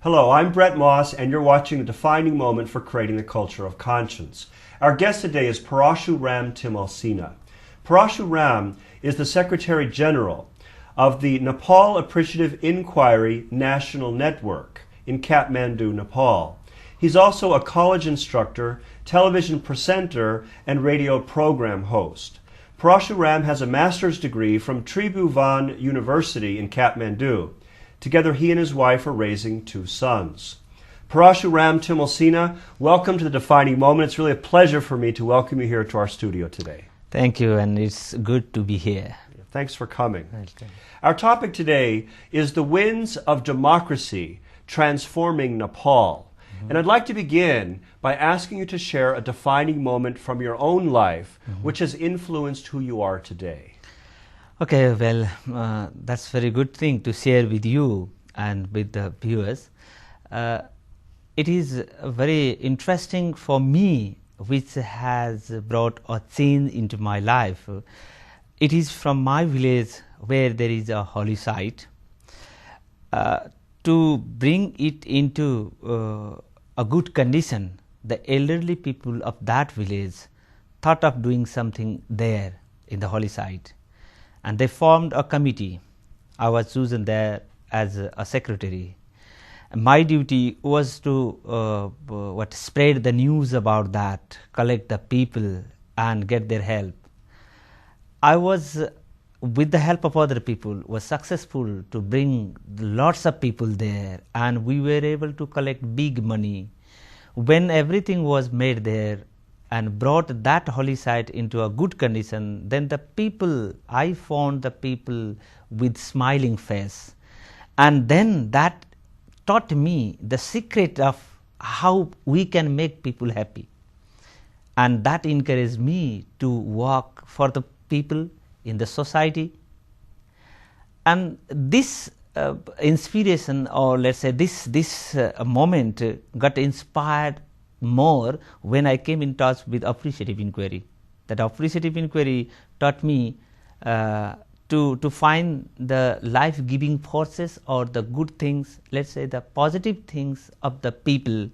Hello, I'm Bret and you're watching the defining moment for creating the culture of conscience. Our guest today is Parashu Timalsina. Parashu is the Secretary General of the Nepal Appreciative Inquiry National Network in Kathmandu, Nepal. He's also a college instructor, television presenter, and radio program host. Parashu has a master's degree from Tribhuvan University in Kathmandu. Together, he and his wife are raising 2 sons. Parashu Timalsina, welcome to the Defining Moment. It's really a pleasure for me to welcome you here to our studio today. Thank you, and it's good to be here. Thanks for coming. Our topic today is the winds of democracy transforming Nepal. And I'd like to begin by asking you to share a defining moment from your own life which has influenced who you are today. Okay, well, that's a very good thing to share with you and with the viewers. It is very interesting for me, which has brought a change into my life. It is from my village where there is a holy site. To bring it into a good condition, the elderly people of that village thought of doing something there in the holy site, and they formed a committee. I was chosen there as a secretary. My duty was to spread the news about that, collect the people and get their help. I was, with the help of other people, was successful to bring lots of people there, and we were able to collect big money. When everything was made there and brought that holy site into a good condition, then the people, I found the people with smiling face. And then that taught me the secret of how we can make people happy. And that encouraged me to work for the people in the society. And this inspiration, or let's say this moment got inspired more when I came in touch with Appreciative Inquiry. That Appreciative Inquiry taught me to find the life-giving forces or the good things, let's say the positive things of the people,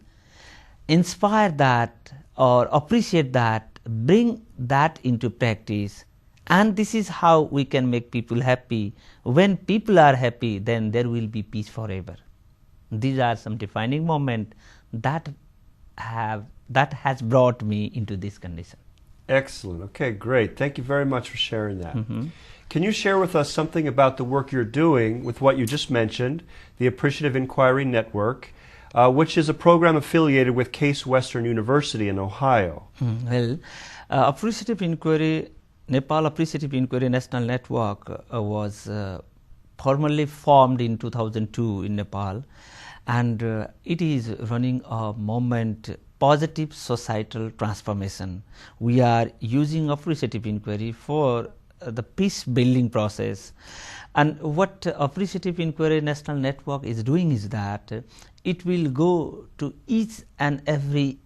inspire that or appreciate that, bring that into practice. And this is how we can make people happy. When people are happy, then there will be peace forever. These are some defining moments that has brought me into this condition. Excellent. Okay, great. Thank you very much for sharing that. Can you share with us something about the work you're doing with what you just mentioned, the Appreciative Inquiry Network, which is a program affiliated with Case Western University in Ohio? Well, Appreciative Inquiry, Nepal Appreciative Inquiry National Network was formally formed in 2002 in Nepal, and it is running a movement, positive societal transformation. We are using Appreciative Inquiry for the peace building process. And what Appreciative Inquiry National Network is doing is that it will go to each and every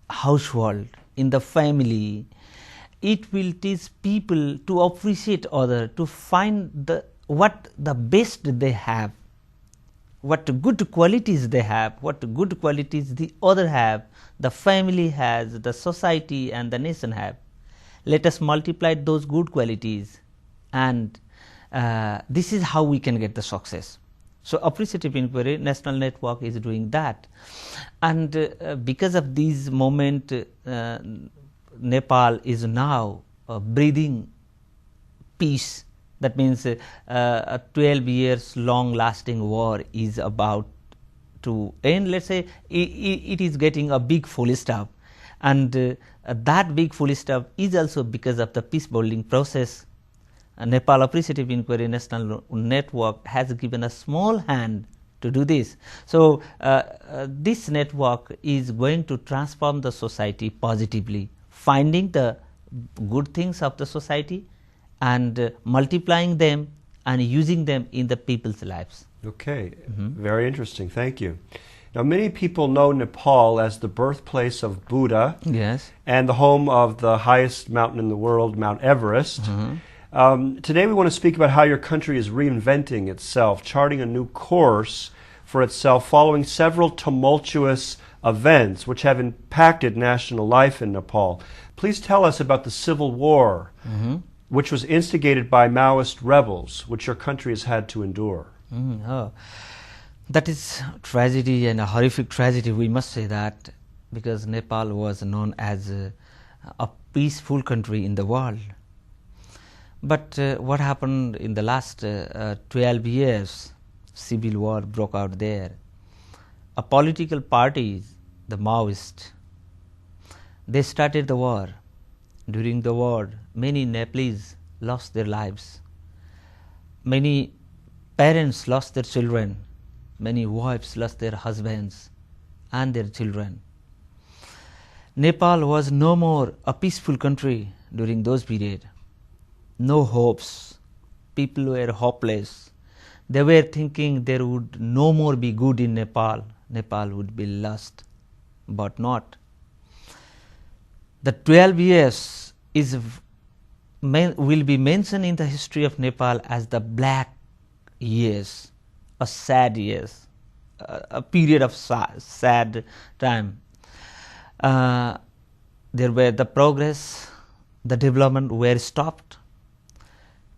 household in the family. It will teach people to appreciate others, to find what the best they have, what good qualities they have, what good qualities the other have, the family has, the society and the nation have. Let us multiply those good qualities, and this is how we can get the success. So Appreciative Inquiry National Network is doing that, and because of this moment, Nepal is now breathing peace. That means a 12 years long lasting war is about to end. Let's say it is getting a big full stop, and that big full stop is also because of the peace building process. Nepal Appreciative Inquiry National Network has given a small hand to do this. So this network is going to transform the society positively, finding the good things of the society and multiplying them and using them in the people's lives. Okay, very interesting. Thank you. Now, many people know Nepal as the birthplace of Buddha, yes, and the home of the highest mountain in the world, Mount Everest. Today we want to speak about how your country is reinventing itself, charting a new course for itself following several tumultuous events which have impacted national life in Nepal. Please tell us about the civil war, which was instigated by Maoist rebels, which your country has had to endure. That is tragedy, and a horrific tragedy, we must say that, because Nepal was known as a peaceful country in the world. But what happened in the last 12 years, civil war broke out there. A political party, the Maoists, they started the war. During the war, many Nepalese lost their lives. Many parents lost their children. Many wives lost their husbands and their children. Nepal was no more a peaceful country during those periods. No hopes. People were hopeless. They were thinking there would no more be good in Nepal. Nepal would be lost, but not. The 12 years will be mentioned in the history of Nepal as the black years, a sad years, a period of sad time. There were the progress, the development were stopped.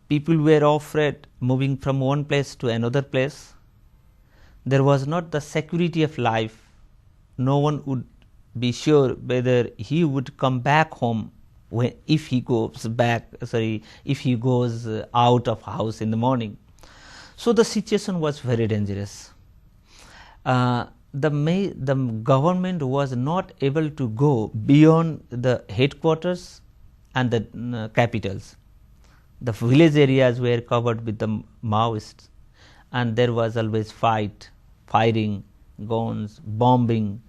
People were afraid moving from one place to another place. There was not the security of life. No one would be sure whether he would come back home if he goes out of house in the morning. So the situation was very dangerous. The government was not able to go beyond the headquarters and the capitals. The village areas were covered with the Maoists, and there was always firing, guns, bombing.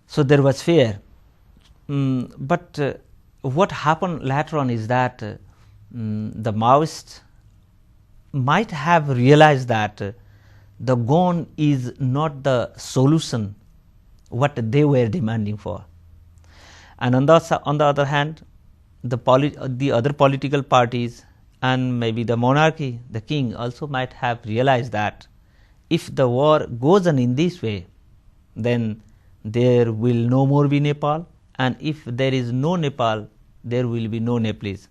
So there was fear. But what happened later on is that the Maoists might have realized that the gun is not the solution what they were demanding for. And on the other hand, the other political parties and maybe the monarchy, the king, also might have realized that if the war goes on in this way, then there will no more be Nepal, and if there is no Nepal, there will be no Nepalese.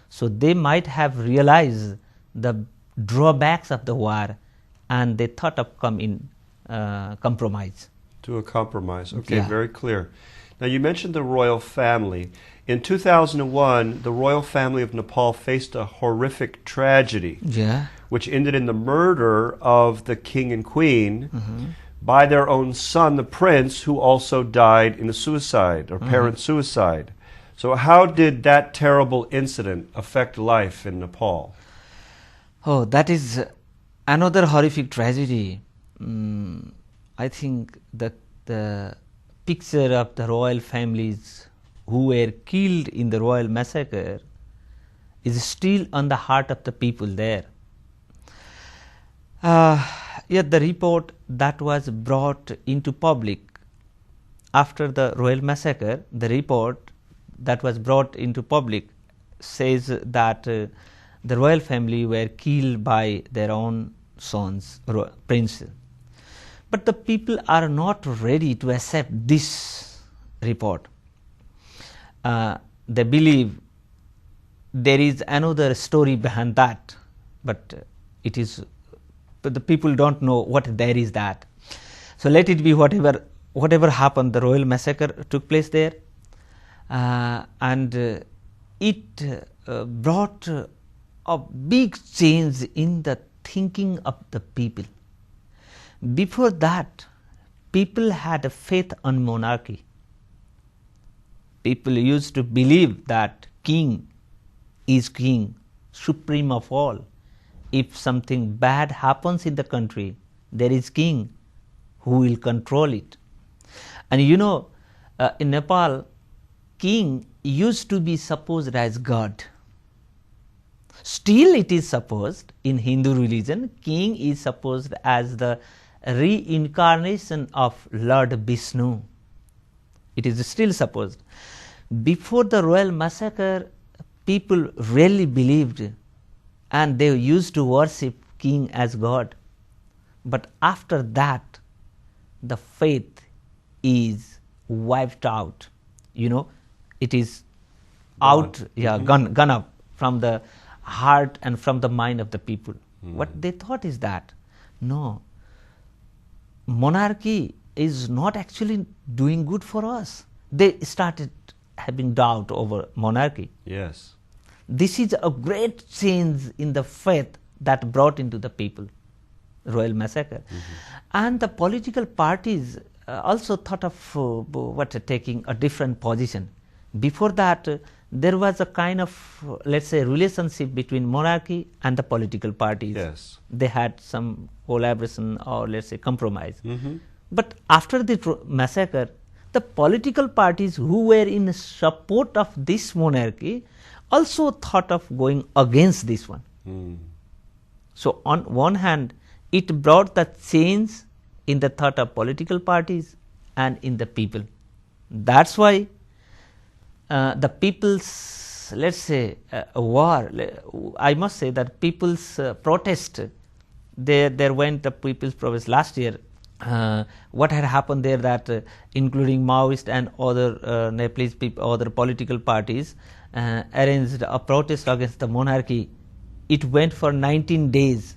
So they might have realized the drawbacks of the war, and they thought of compromise. To a compromise. Okay, Yeah. Very clear. Now you mentioned the royal family. In 2001, the royal family of Nepal faced a horrific tragedy, which ended in the murder of the king and queen by their own son, the prince, who also died in a suicide or parent suicide. So how did that terrible incident affect life in Nepal? Oh, that is another horrific tragedy. I think the picture of the royal families who were killed in the royal massacre is still on the heart of the people there. Yet the report that was brought into public after the royal massacre, the report that was brought into public says that the royal family were killed by their own sons, princes. But the people are not ready to accept this report. They believe there is another story behind that, but the people don't know what there is that. So let it be whatever happened. The royal massacre took place there, and it brought a big change in the thinking of the people. Before that, people had a faith on monarchy. People used to believe that king is king, supreme of all. If something bad happens in the country, there is king who will control it. And in Nepal, king used to be supposed as God. Still it is supposed in Hindu religion, king is supposed as the reincarnation of Lord Vishnu. It is still supposed. Before the royal massacre, people really believed and they used to worship king as God. but after that, the faith is wiped out. It is out, gone up from the heart and from the mind of the people. What they thought is that, no, monarchy is not actually doing good for us. They started having doubt over monarchy. Yes. This is a great change in the faith that brought into the people royal massacre. And the political parties also thought of taking a different position. Before that, there was a kind of, let's say, relationship between monarchy and the political parties. Yes. They had some collaboration or, let's say, compromise. But after the massacre, the political parties who were in support of this monarchy also thought of going against this one. So on one hand, it brought the change in the thought of political parties and in the people. That's why the people's, let's say, war, I must say that people's protest, there went a people's protest last year. What had happened there, that including Maoist and other Nepalese people, other political parties arranged a protest against the monarchy. It went for 19 days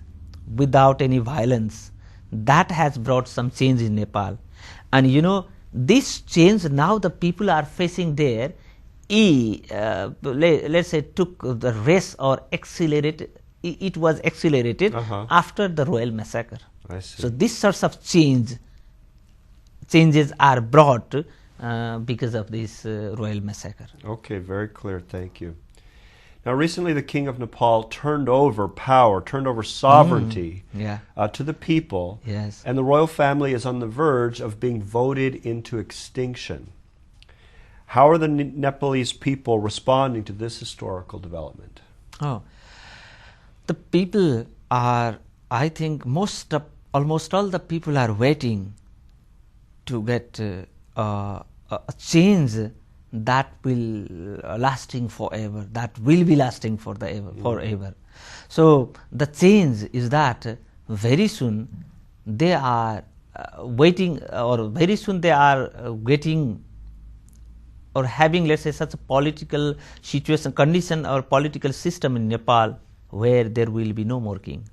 without any violence. That has brought some change in Nepal. And this change now the people are facing there, let's say, took the race or accelerated. It was accelerated after the royal massacre. I see. So these sorts of changes are brought because of this royal massacre. Okay, very clear. Thank you. Now, recently the King of Nepal turned over power, turned over sovereignty to the people. Yes. And the royal family is on the verge of being voted into extinction. How are the Nepalese people responding to this historical development? The people are, I think, almost all the people are waiting to get a change that will lasting forever, that will be lasting forever. So the change is that very soon they are waiting, or very soon they are getting or having, let's say, such a political situation, condition or political system in Nepal where there will be no more king.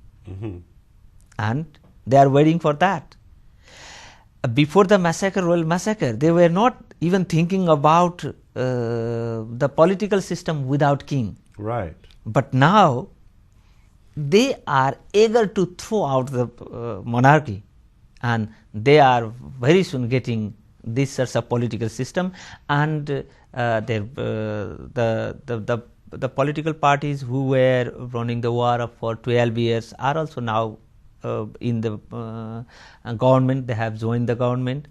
And they are waiting for that. Before the massacre, royal massacre, they were not even thinking about the political system without king. Right. But now they are eager to throw out the monarchy, and they are very soon getting this sorts of political system, and the political parties who were running the war for 12 years are also now in the government. They have joined the government.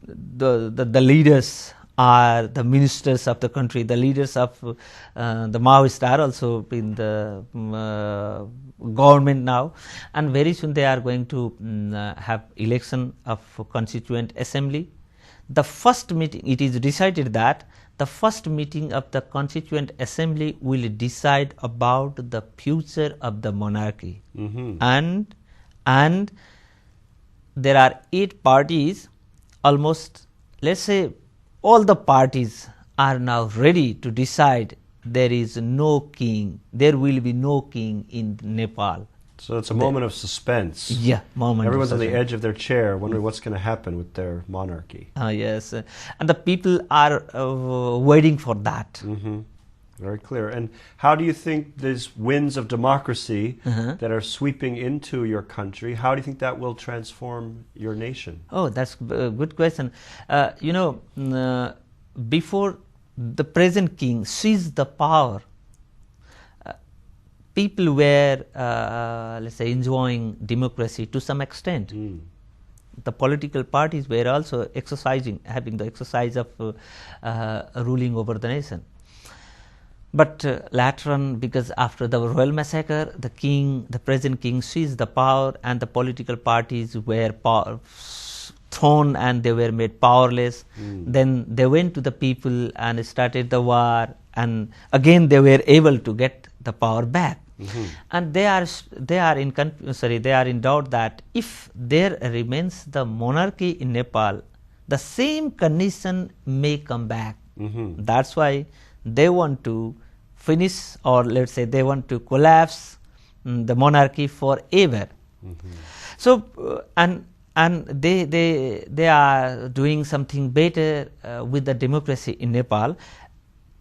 The leaders are the ministers of the country. The leaders of the Maoists are also in the government now, and very soon they are going to have election of constituent assembly. The first meeting, it is decided that the first meeting of the constituent assembly will decide about the future of the monarchy. And there are 8 parties, almost, let's say, all the parties are now ready to decide there is no king, there will be no king in Nepal. So it's a moment of suspense. Yeah, moment. Everyone's on the edge of their chair wondering what's going to happen with their monarchy. Yes, and the people are waiting for that. Very clear. And how do you think these winds of democracy that are sweeping into your country, how do you think that will transform your nation? Oh, that's a good question. Before the present king seized the power, people were, let's say, enjoying democracy to some extent. The political parties were also having the exercise of ruling over the nation. But later on, because after the royal massacre, the present king seized the power, and the political parties were thrown and they were made powerless. Then they went to the people and started the war, and again they were able to get the power back. And they are in doubt that if there remains the monarchy in Nepal, the same condition may come back. That's why they want to finish, or let's say they want to collapse the monarchy forever. So and they are doing something better with the democracy in Nepal.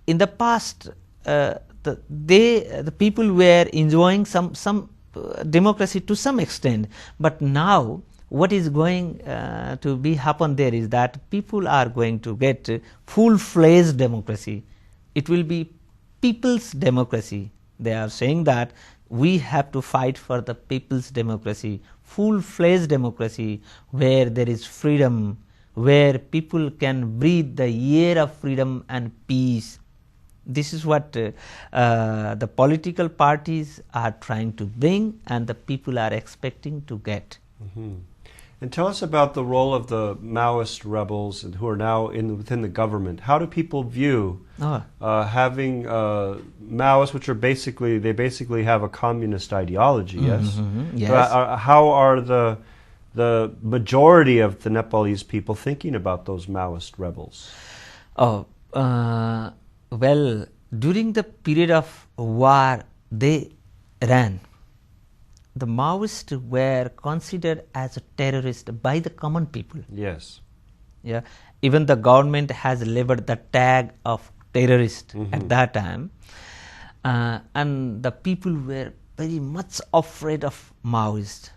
In the past, the people were enjoying some democracy to some extent, but now what is going to be happen there is that people are going to get full-fledged democracy. It will be people's democracy. They are saying that we have to fight for the people's democracy, full-fledged democracy, where there is freedom, where people can breathe the air of freedom and peace. This is what the political parties are trying to bring, and the people are expecting to get. And tell us about the role of the Maoist rebels who are now within the government. How do people view having Maoists, which are basically have a communist ideology? Yes. Yes. So, how are the majority of the Nepalese people thinking about those Maoist rebels? Well, during the period of war they ran, the Maoists were considered as a terrorist by the common people. Yes. Yeah. Even the government has labeled the tag of terrorist at that time, and the people were very much afraid of Maoists.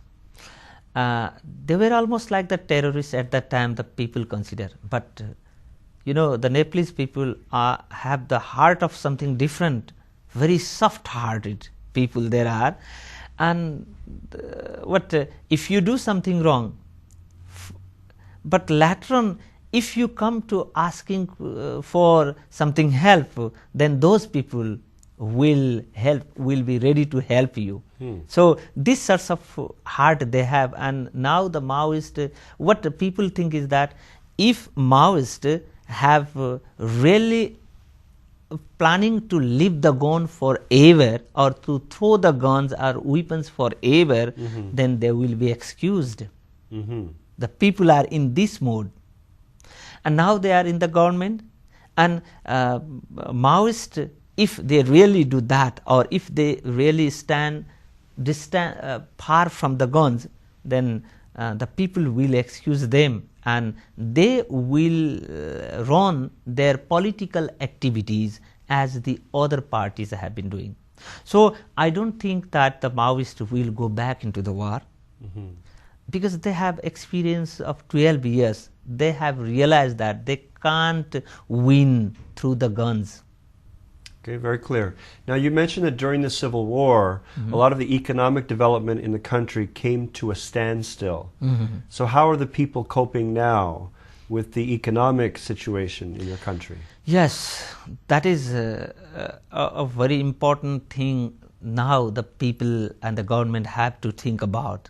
They were almost like the terrorists at that time. The people consider, but the Nepalese people have the heart of something different, very soft-hearted people there are. And if you do something wrong, but later on, if you come to asking for something help, then those people will be ready to help you. So this sorts of heart they have. And now the Maoist, what the people think is that if Maoists have really planning to leave the gun forever, or to throw the guns or weapons forever, then they will be excused. The people are in this mode, and now they are in the government. And Maoists, if they really do that, or if they really stand far from the guns, then the people will excuse them, and they will run their political activities as the other parties have been doing. So I don't think that the Maoists will go back into the war, because they have experience of 12 years. They have realized that they can't win through the guns. Okay, very clear. Now, you mentioned that during the Civil War, a lot of the economic development in the country came to a standstill. So how are the people coping now with the economic situation in your country? Yes, that is a very important thing now the people and the government have to think about.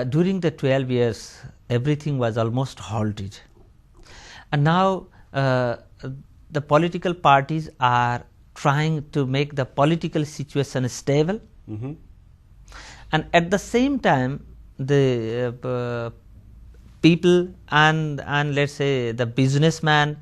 During the 12 years, everything was almost halted. And now the political parties are trying to make the political situation stable, and at the same time the people and let's say the businessmen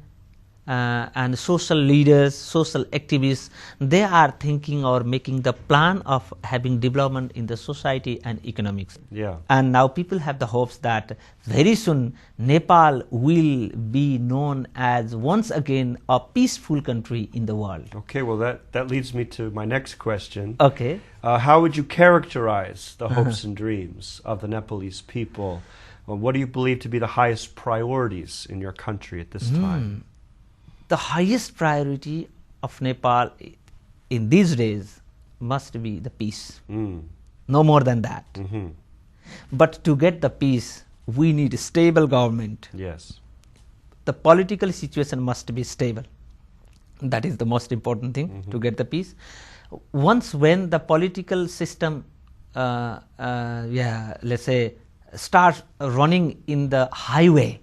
and social leaders, social activists, they are thinking or making the plan of having development in the society and economics. Yeah. And now people have the hopes that very soon Nepal will be known as once again a peaceful country in the world. Okay, well that leads me to my next question. Okay. How would you characterize the hopes and dreams of the Nepalese people? What do you believe to be the highest priorities in your country at this time? The highest priority of Nepal in these days must be the peace. No more than that. But to get the peace, we need a stable government. Yes. The political situation must be stable. That is the most important thing to get the peace. Once when the political system, let's say, starts running in the highway,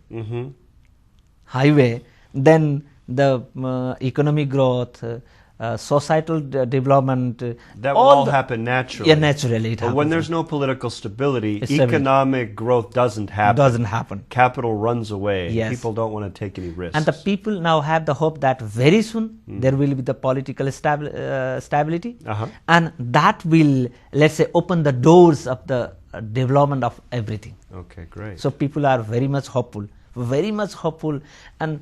then the economic growth, societal development. That will all happen naturally. Yeah, naturally it but happens. when there's no political stability, Stability. economic growth doesn't happen. Doesn't happen. Capital runs away. Yes. People don't want to take any risks. And the people now have the hope that very soon there will be the political stability, and that will, let's say, open the doors of the development of everything. Okay, great. So people are very much hopeful, and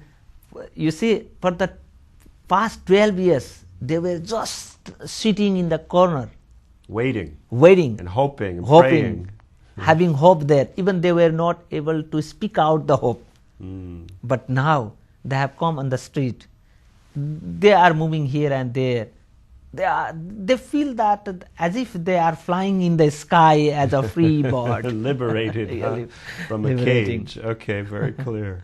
you see, for the past 12 years, they were just sitting in the corner, waiting, and hoping, and praying. Having hope there. Even they were not able to speak out the hope. But now they have come on the street. They are moving here and there. They feel that as if they are flying in the sky as a free bird. Liberated from a cage. Okay, very clear.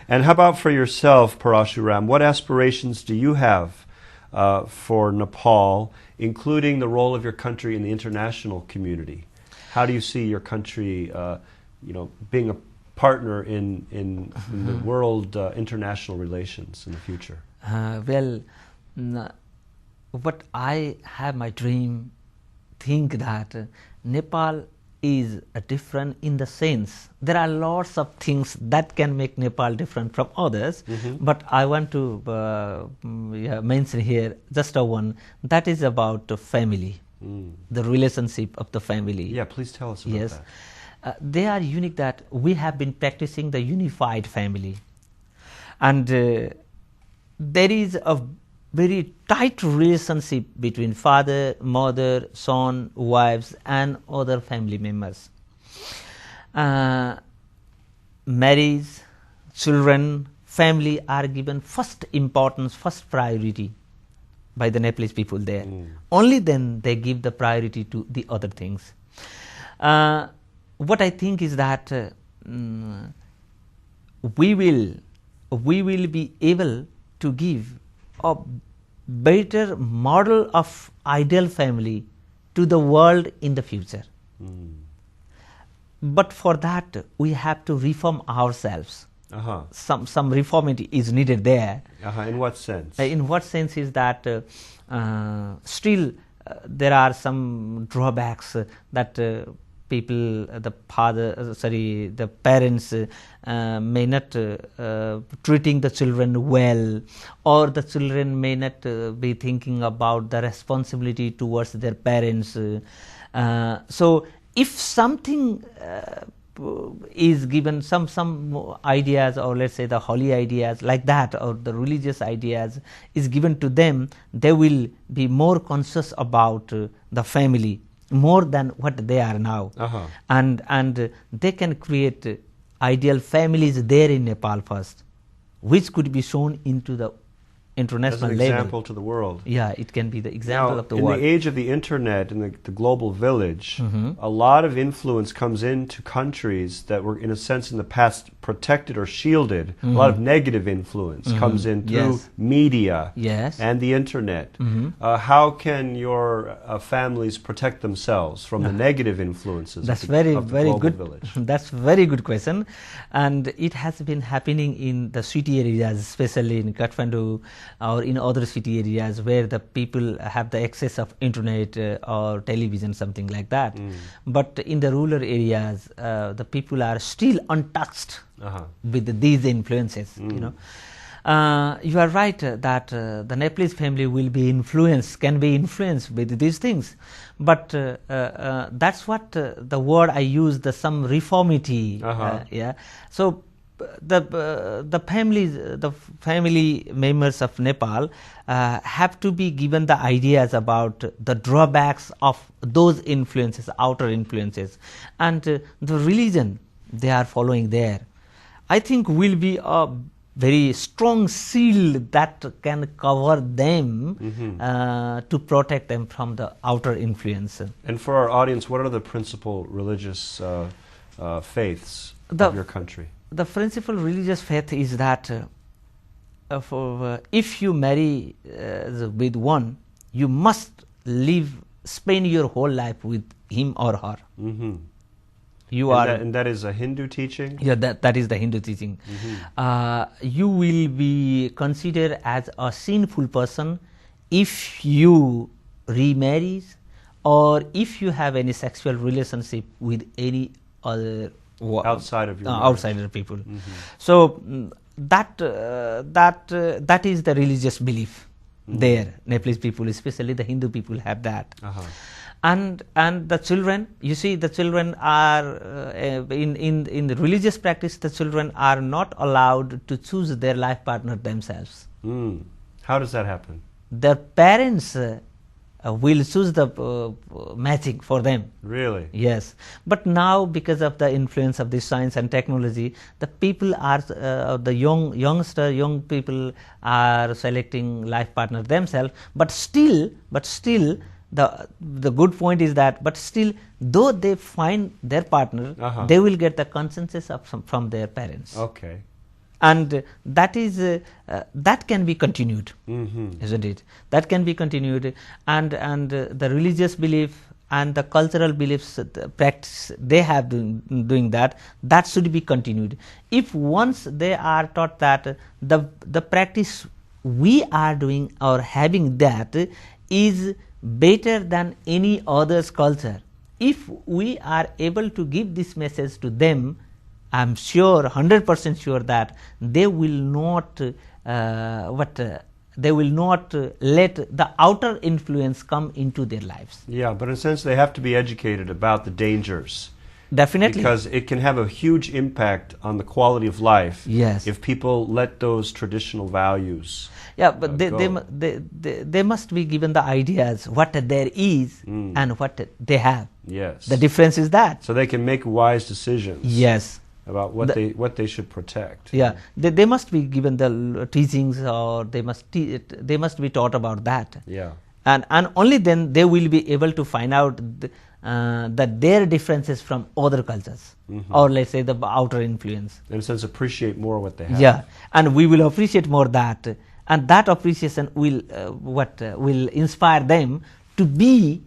And how about for yourself, Parashuram? What aspirations do you have for Nepal, including the role of your country in the international community? How do you see your country, being a partner in the world international relations in the future? What I have my dream, think that Nepal is different in the sense there are lots of things that can make Nepal different from others, but I want to mention here just one, that is about family, the relationship of the family. Yeah, please tell us about that. They are unique that we have been practicing the unified family, and there is a very tight relationship between father, mother, son, wives and other family members. Marriage, children, family are given first importance, first priority by the Nepalese people there. Only then they give the priority to the other things. What I think is that we will be able to give a better model of ideal family to the world in the future. But for that we have to reform ourselves. Some reforming is needed there. In what sense? In what sense is that still there are some drawbacks that people, the parents may not treating the children well, or the children may not be thinking about the responsibility towards their parents. So if something is given, some ideas, or let's say the holy ideas like that, or the religious ideas is given to them, they will be more conscious about the family more than what they are now. And they can create ideal families there in Nepal first, which could be shown into the international level. As an example to the world. Yeah, it can be the example of the world. In the age of the internet and the global village, a lot of influence comes into countries that were, in a sense, in the past protected or shielded. A lot of negative influence comes in through media and the internet. How can your families protect themselves from the negative influences of the global village? That's very good question. And it has been happening in the city areas, especially in Kathmandu, or in other city areas where the people have the access of internet or television, something like that. But in the rural areas, the people are still untouched with these influences. You are right that the Nepalese family can be influenced with these things. But that's what the word I use, some reformity. So the family members of Nepal have to be given the ideas about the drawbacks of those influences, outer influences, and the religion they are following there, I think, will be a very strong shield that can cover them to protect them from the outer influence. And for our audience, what are the principal religious faiths of your country? The principal religious faith is that if you marry with one, you must spend your whole life with him or her. And that is a Hindu teaching? Yeah, that is the Hindu teaching. You will be considered as a sinful person if you remarry or if you have any sexual relationship with any other outside of your outsider people. So that is the religious belief there. Nepalese people, especially the Hindu people, have that. And the children, you see, the children are in the religious practice, the children are not allowed to choose their life partner themselves. How does that happen? Their parents will choose the matching for them. Really? Yes. But now, because of the influence of this science and technology, the people are the young people are selecting life partner themselves. But still, the good point is that, but still, though they find their partner, they will get the consensus from their parents. Okay. And that is that can be continued, isn't it? That can be continued, and the religious belief and the cultural beliefs, the practice they have doing that should be continued. If once they are taught that the practice we are doing or having that is better than any other's culture, if we are able to give this message to them, I am sure, 100% sure that they will not they will not let the outer influence come into their lives. Yeah, but in a sense they have to be educated about the dangers. Definitely. Because it can have a huge impact on the quality of life. Yes. If people let those traditional values. Yeah, but they must be given the ideas what there is and what they have. Yes. The difference is that. So they can make wise decisions. Yes. About what they should protect. Yeah, they must be given the teachings, or they must be taught about that. Yeah. And only then they will be able to find out that their differences from other cultures, or let's say the outer influence. In a sense, appreciate more what they have. Yeah, and we will appreciate more that, and that appreciation will will inspire them to be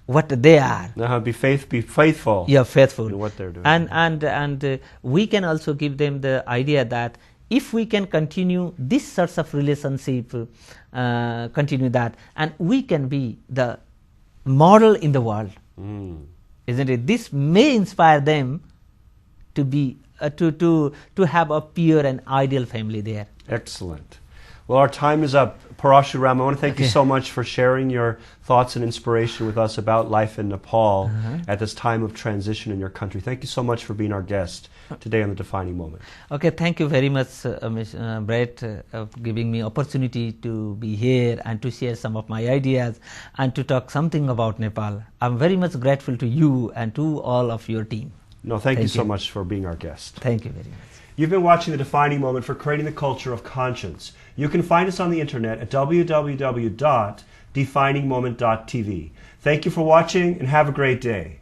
what they are. Be faithful. Yeah, faithful in what they're doing. And we can also give them the idea that if we can continue this sorts of relationship, continue that, and we can be the model in the world, isn't it? This may inspire them to be to have a pure and ideal family there. Excellent. Well, our time is up. Parashu Ram, I want to thank you so much for sharing your thoughts and inspiration with us about life in Nepal at this time of transition in your country. Thank you so much for being our guest today on The Defining Moment. Okay, thank you very much, Bret, for giving me opportunity to be here and to share some of my ideas and to talk something about Nepal. I'm very much grateful to you and to all of your team. No, thank you so much for being our guest. Thank you very much. You've been watching The Defining Moment for Creating the Culture of Conscience. You can find us on the internet at www.definingmoment.tv. Thank you for watching and have a great day.